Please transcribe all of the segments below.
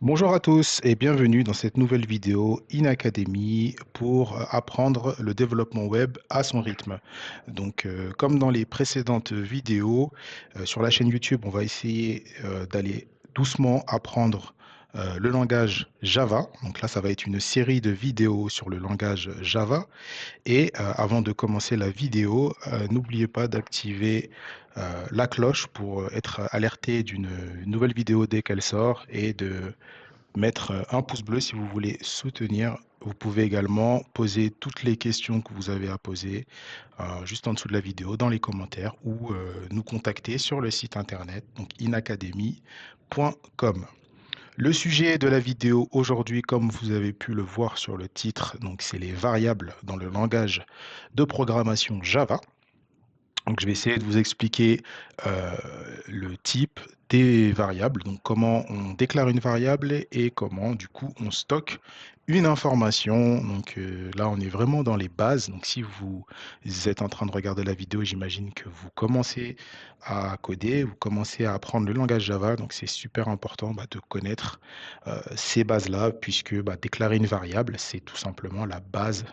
Bonjour à tous et bienvenue dans cette nouvelle vidéo InAcademy pour apprendre le développement web à son rythme. Comme dans les précédentes vidéos, sur la chaîne YouTube, on va essayer d'aller doucement apprendre le langage Java. Donc là, ça va être une série de vidéos sur le langage Java. Et avant de commencer la vidéo, n'oubliez pas d'activer la cloche pour être alerté d'une nouvelle vidéo dès qu'elle sort et de mettre un pouce bleu si vous voulez soutenir. Vous pouvez également poser toutes les questions que vous avez à poser juste en dessous de la vidéo dans les commentaires ou nous contacter sur le site internet, donc inacademy.com. Le sujet de la vidéo aujourd'hui, comme vous avez pu le voir sur le titre, donc c'est les variables dans le langage de programmation Java. Donc, je vais essayer de vous expliquer le type des variables, donc comment on déclare une variable et comment du coup on stocke une information. Là, on est vraiment dans les bases. Donc si vous êtes en train de regarder la vidéo, j'imagine que vous commencez à coder, vous commencez à apprendre le langage Java. Donc c'est super important de connaître ces bases-là, puisque déclarer une variable, c'est tout simplement la base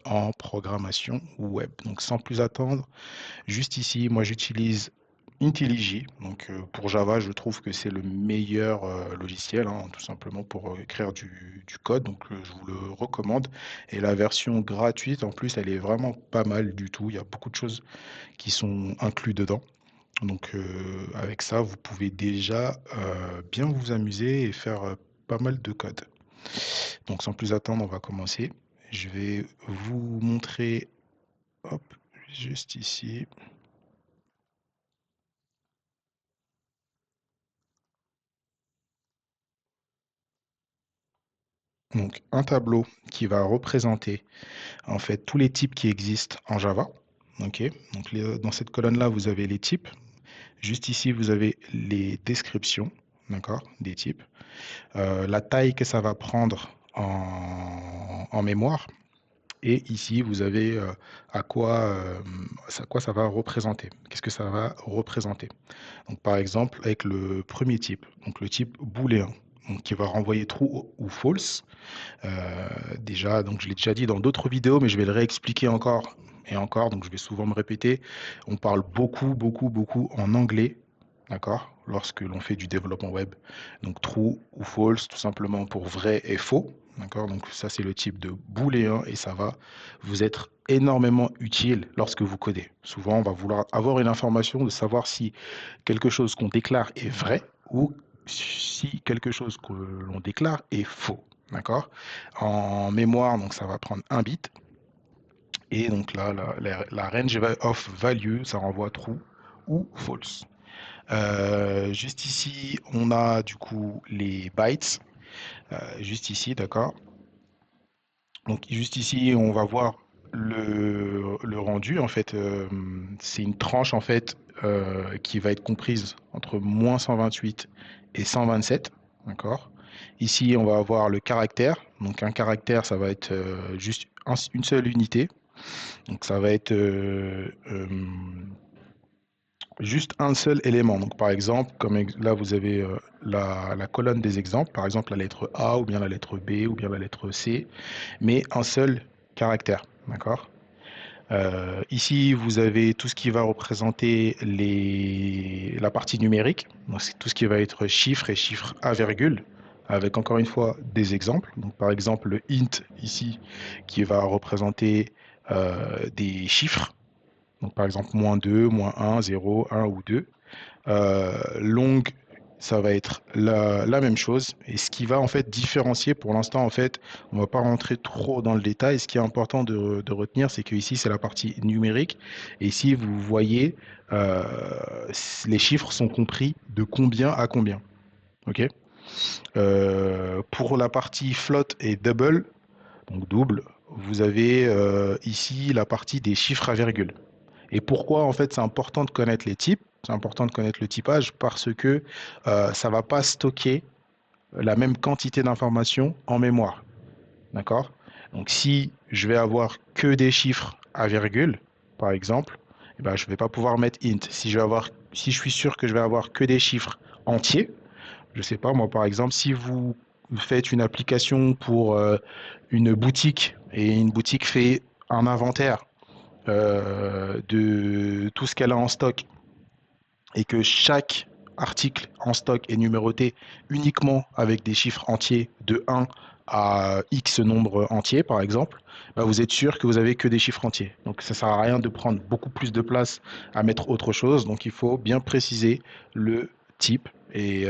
en programmation web. Donc sans plus attendre, juste ici, moi j'utilise IntelliJ. Pour Java, je trouve que c'est le meilleur logiciel, hein, tout simplement pour écrire du code. Je vous le recommande. Et la version gratuite, en plus, elle est vraiment pas mal du tout. Il y a beaucoup de choses qui sont inclus dedans. Avec ça, vous pouvez déjà bien vous amuser et faire pas mal de code. Donc sans plus attendre, on va commencer. Je vais vous montrer, hop, juste ici. Donc, un tableau qui va représenter en fait tous les types qui existent en Java. Ok. Dans cette colonne-là, vous avez les types. Juste ici, vous avez les descriptions, d'accord, des types. La taille que ça va prendre en mémoire. Et ici, vous avez à quoi ça va représenter. Qu'est-ce que ça va représenter? Donc, par exemple, avec le premier type, donc le type booléen, donc qui va renvoyer true ou false. Déjà, donc je l'ai déjà dit dans d'autres vidéos, mais je vais le réexpliquer encore et encore. Donc je vais souvent me répéter. On parle beaucoup, beaucoup, beaucoup en anglais, d'accord, lorsque l'on fait du développement web. Donc true ou false, tout simplement pour vrai et faux, d'accord. Donc ça c'est le type de booléen et ça va vous être énormément utile lorsque vous codez. Souvent, on va vouloir avoir une information de savoir si quelque chose qu'on déclare est vrai ou si quelque chose que l'on déclare est faux. D'accord? En mémoire, donc ça va prendre un bit. Et donc là, la range of value, ça renvoie true ou false. Juste ici, on a du coup les bytes. Juste ici, d'accord? Donc juste ici, on va voir le rendu. En fait, c'est une tranche en fait qui va être comprise entre moins 128 et 127. D'accord? Ici, on va avoir le caractère. Donc un caractère, ça va être juste une seule unité. Donc ça va être juste un seul élément. Donc par exemple, là vous avez la colonne des exemples, par exemple la lettre A ou bien la lettre B ou bien la lettre C, mais un seul caractère. D'accord? Ici, vous avez tout ce qui va représenter la partie numérique, donc c'est tout ce qui va être chiffres et chiffres à virgule, avec encore une fois des exemples. Donc, par exemple, le int ici, qui va représenter des chiffres, donc par exemple -2, -1, 0, 1 ou 2. Long, ça va être la même chose. Et ce qui va en fait différencier, pour l'instant, en fait, on ne va pas rentrer trop dans le détail. Ce qui est important de retenir, c'est que ici, c'est la partie numérique. Et ici, vous voyez, euh, les chiffres sont compris de combien à combien. OK? Pour la partie float et double, donc double, vous avez ici la partie des chiffres à virgule. Et pourquoi, en fait, c'est important de connaître les types? C'est important de connaître le typage parce que ça ne va pas stocker la même quantité d'informations en mémoire. D'accord? Donc, si je vais avoir que des chiffres à virgule, par exemple, eh ben, je ne vais pas pouvoir mettre int. Si je suis sûr que je vais avoir que des chiffres entiers, je ne sais pas, moi, par exemple, si vous faites une application pour une boutique et une boutique fait un inventaire de tout ce qu'elle a en stock et que chaque article en stock est numéroté uniquement avec des chiffres entiers de 1 à X nombre entier, par exemple, bah, vous êtes sûr que vous avez que des chiffres entiers. Donc ça ne sert à rien de prendre beaucoup plus de place à mettre autre chose. Donc il faut bien préciser le type et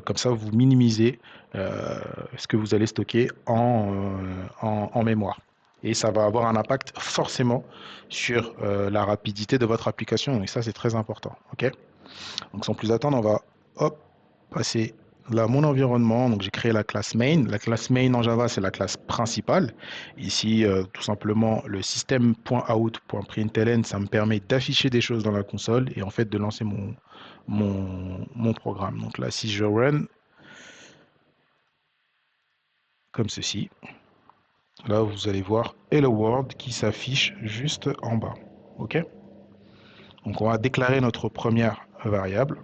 comme ça vous minimisez ce que vous allez stocker en mémoire. Et ça va avoir un impact forcément sur la rapidité de votre application. Et ça, c'est très important. OK? Donc sans plus attendre, on va hop, passer là mon environnement. Donc j'ai créé la classe main. La classe main en Java, c'est la classe principale. Ici, tout simplement, le système.out.println, ça me permet d'afficher des choses dans la console et en fait de lancer mon programme. Donc là, si je run comme ceci, là vous allez voir Hello World qui s'affiche juste en bas. OK? Donc on va déclarer notre première variable.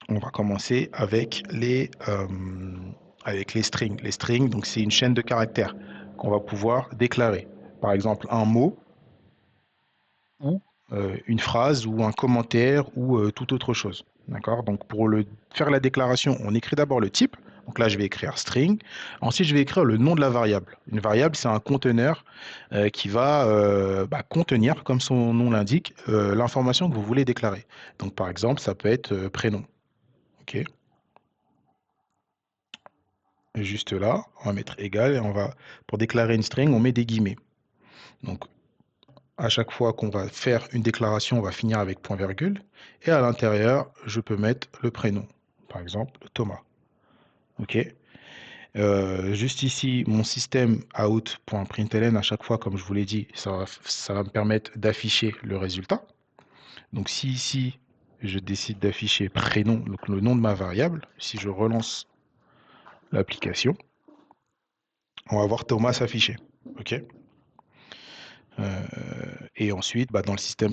On va commencer avec les strings. Les strings, donc c'est une chaîne de caractères qu'on va pouvoir déclarer. Par exemple, un mot ou une phrase ou un commentaire ou toute autre chose. D'accord? Donc pour faire la déclaration, on écrit d'abord le type. Donc là, je vais écrire string. Ensuite, je vais écrire le nom de la variable. Une variable, c'est un conteneur qui va contenir, comme son nom l'indique, l'information que vous voulez déclarer. Donc par exemple, ça peut être prénom. OK? Juste là, on va mettre égal et pour déclarer une string, on met des guillemets. Donc, à chaque fois qu'on va faire une déclaration, on va finir avec point virgule. Et à l'intérieur, je peux mettre le prénom. Par exemple, Thomas. OK. Juste ici, mon système out.println, à chaque fois, comme je vous l'ai dit, ça va me permettre d'afficher le résultat. Donc, si ici, je décide d'afficher prénom, donc le nom de ma variable, si je relance l'application, on va voir Thomas s'afficher. OK. Et ensuite, dans le système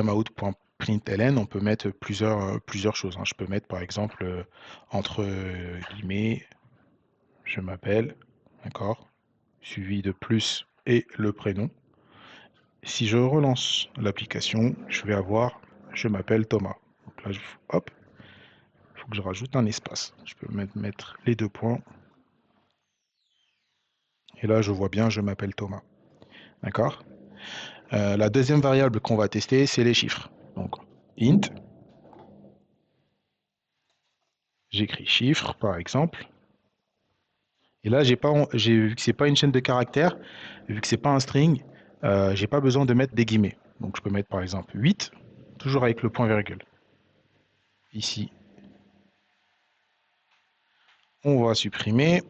out.println, on peut mettre plusieurs choses, hein. Je peux mettre par exemple entre guillemets, je m'appelle, d'accord, suivi de plus et le prénom. Si je relance l'application, je vais avoir je m'appelle Thomas. Donc là, hop, il faut que je rajoute un espace. Je peux mettre les deux points. Et là, je vois bien je m'appelle Thomas. D'accord. La deuxième variable qu'on va tester, c'est les chiffres. Donc, int, j'écris chiffre, par exemple. Et là, vu que c'est pas une chaîne de caractères, vu que c'est pas un string, j'ai pas besoin de mettre des guillemets. Donc, je peux mettre par exemple 8, toujours avec le point virgule. Ici, on va supprimer.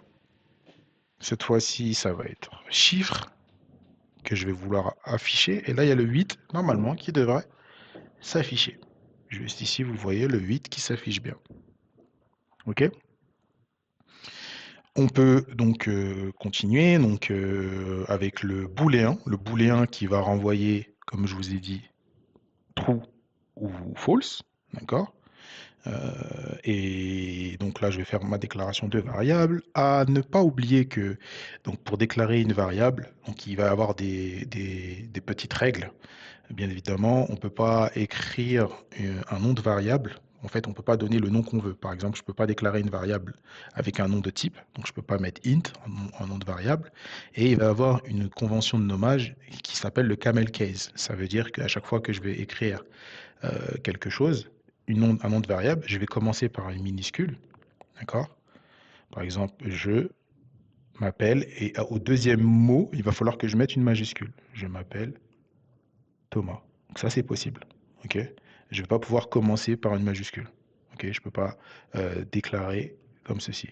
Cette fois-ci, ça va être chiffre que je vais vouloir afficher. Et là, il y a le 8, normalement, qui devrait s'afficher. Juste ici, vous voyez le 8 qui s'affiche bien. OK? On peut donc continuer avec le booléen qui va renvoyer, comme je vous ai dit, true ou false, d'accord? Et donc là, je vais faire ma déclaration de variable. À ne pas oublier que donc pour déclarer une variable, donc il va y avoir des petites règles. Bien évidemment, on ne peut pas écrire un nom de variable. En fait, on ne peut pas donner le nom qu'on veut. Par exemple, je ne peux pas déclarer une variable avec un nom de type. Donc, je ne peux pas mettre int en nom de variable. Et il va y avoir une convention de nommage qui s'appelle le camel case. Ça veut dire qu'à chaque fois que je vais écrire quelque chose, un nom de variable, je vais commencer par une minuscule. D'accord? Par exemple, je m'appelle. Et au deuxième mot, il va falloir que je mette une majuscule. Je m'appelle Thomas. Donc ça, c'est possible. OK? Je ne vais pas pouvoir commencer par une majuscule. OK? Je ne peux pas déclarer comme ceci.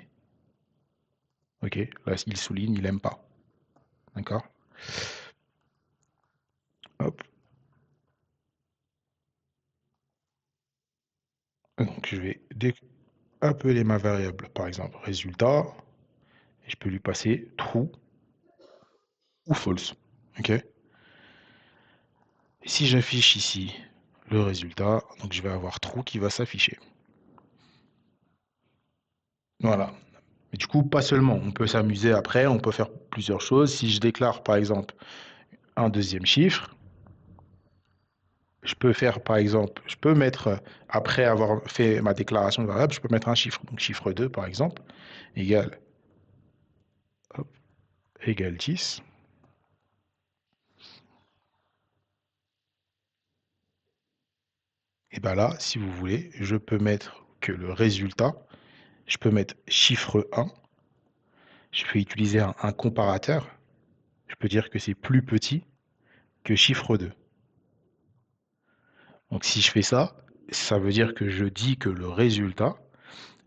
OK? Là, il souligne, il n'aime pas. D'accord? Hop. Donc, je vais appeler ma variable, par exemple, résultat. Et je peux lui passer true ou false. OK? Et si j'affiche ici le résultat, donc je vais avoir true qui va s'afficher. Voilà. Et du coup, pas seulement, on peut s'amuser après, on peut faire plusieurs choses. Si je déclare par exemple un deuxième chiffre, je peux faire par exemple, je peux mettre, après avoir fait ma déclaration de variable, je peux mettre un chiffre. Donc chiffre 2 par exemple, égale, hop, égale 10. Et bien là, si vous voulez, je peux mettre que le résultat, je peux mettre chiffre 1, je peux utiliser un comparateur, je peux dire que c'est plus petit que chiffre 2. Donc si je fais ça, ça veut dire que je dis que le résultat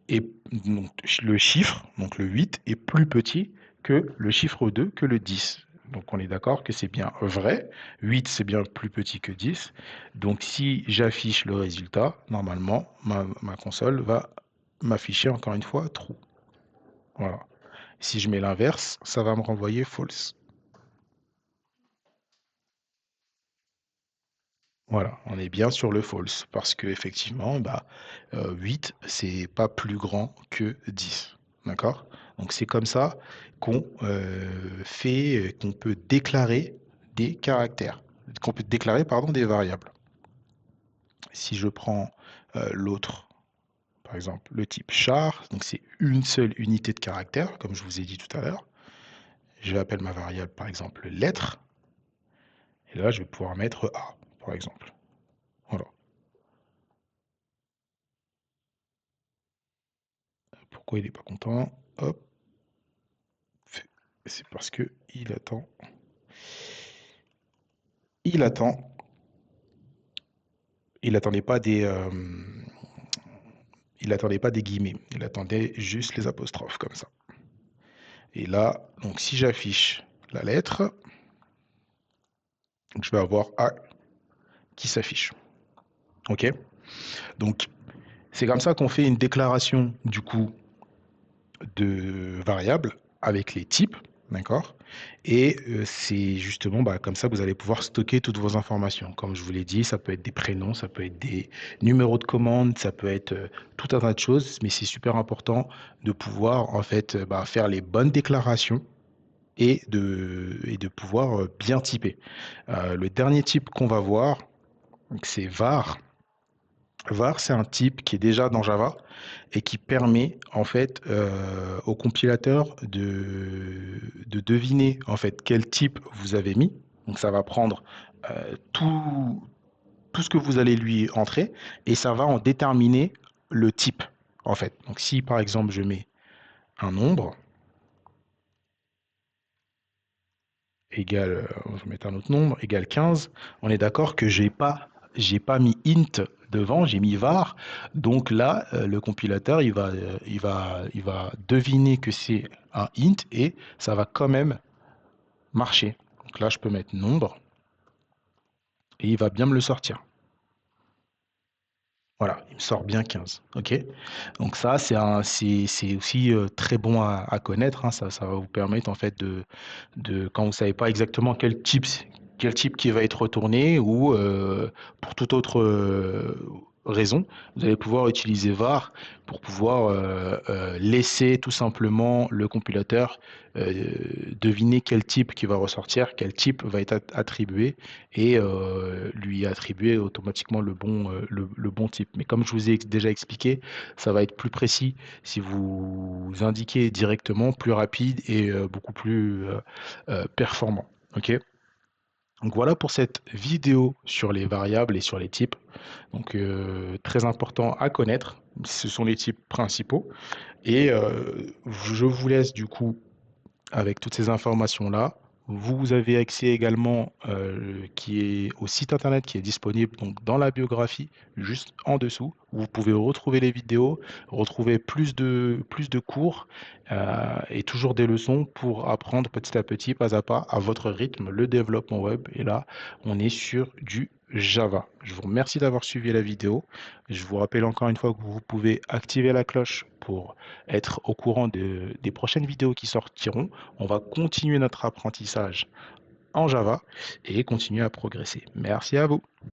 est, donc, le chiffre, donc le 8, est plus petit que le chiffre 2, que le 10. Donc on est d'accord que c'est bien vrai. 8, c'est bien plus petit que 10. Donc si j'affiche le résultat, normalement, ma console va m'afficher encore une fois true. Voilà. Si je mets l'inverse, ça va me renvoyer false. Voilà, on est bien sur le false parce que effectivement, 8, c'est pas plus grand que 10. D'accord? Donc c'est comme ça qu'on qu'on peut déclarer des caractères, qu'on peut déclarer, pardon, des variables. Si je prends l'autre, par exemple, le type char, donc c'est une seule unité de caractère, comme je vous ai dit tout à l'heure. Je vais appeler ma variable, par exemple, lettre, et là, je vais pouvoir mettre A, par exemple. Voilà. Pourquoi il n'est pas content? Hop. C'est parce que il attend. Il attend. Il attendait pas il attendait pas des guillemets. Il attendait juste les apostrophes comme ça. Et là, donc si j'affiche la lettre, je vais avoir A qui s'affiche. OK? Donc c'est comme ça qu'on fait une déclaration du coup de variables avec les types, d'accord? Et c'est justement comme ça que vous allez pouvoir stocker toutes vos informations. Comme je vous l'ai dit, ça peut être des prénoms, ça peut être des numéros de commande, ça peut être tout un tas de choses, mais c'est super important de pouvoir en fait faire les bonnes déclarations et de pouvoir bien typer. Le dernier type qu'on va voir, c'est var. Var, c'est un type qui est déjà dans Java et qui permet en fait au compilateur de deviner en fait quel type vous avez mis. Donc ça va prendre tout ce que vous allez lui entrer et ça va en déterminer le type en fait. Donc si par exemple je mets un nombre égal, je vais mettre un autre nombre, égal 15, on est d'accord que j'ai pas mis int devant, j'ai mis var. Donc là, le compilateur, il va deviner que c'est un int et ça va quand même marcher. Donc là, je peux mettre nombre et il va bien me le sortir. Voilà, il me sort bien 15. OK? Donc ça, c'est aussi très bon à connaître, hein. Ça va vous permettre en fait quand vous savez pas exactement quel type qui va être retourné ou pour toute autre raison, vous allez pouvoir utiliser var pour pouvoir laisser tout simplement le compilateur deviner quel type qui va ressortir, quel type va être attribué et lui attribuer automatiquement le bon type. Mais comme je vous ai déjà expliqué, ça va être plus précis si vous indiquez directement, plus rapide et beaucoup plus performant. OK? Donc voilà pour cette vidéo sur les variables et sur les types. Donc très important à connaître. Ce sont les types principaux. Et je vous laisse du coup avec toutes ces informations-là. Vous avez accès également qui est au site internet qui est disponible donc dans la biographie, juste en dessous. Vous pouvez retrouver les vidéos, retrouver plus de cours et toujours des leçons pour apprendre petit à petit, pas à pas, à votre rythme, le développement web. Et là, on est sur du Java. Je vous remercie d'avoir suivi la vidéo. Je vous rappelle encore une fois que vous pouvez activer la cloche pour être au courant des prochaines vidéos qui sortiront. On va continuer notre apprentissage en Java et continuer à progresser. Merci à vous.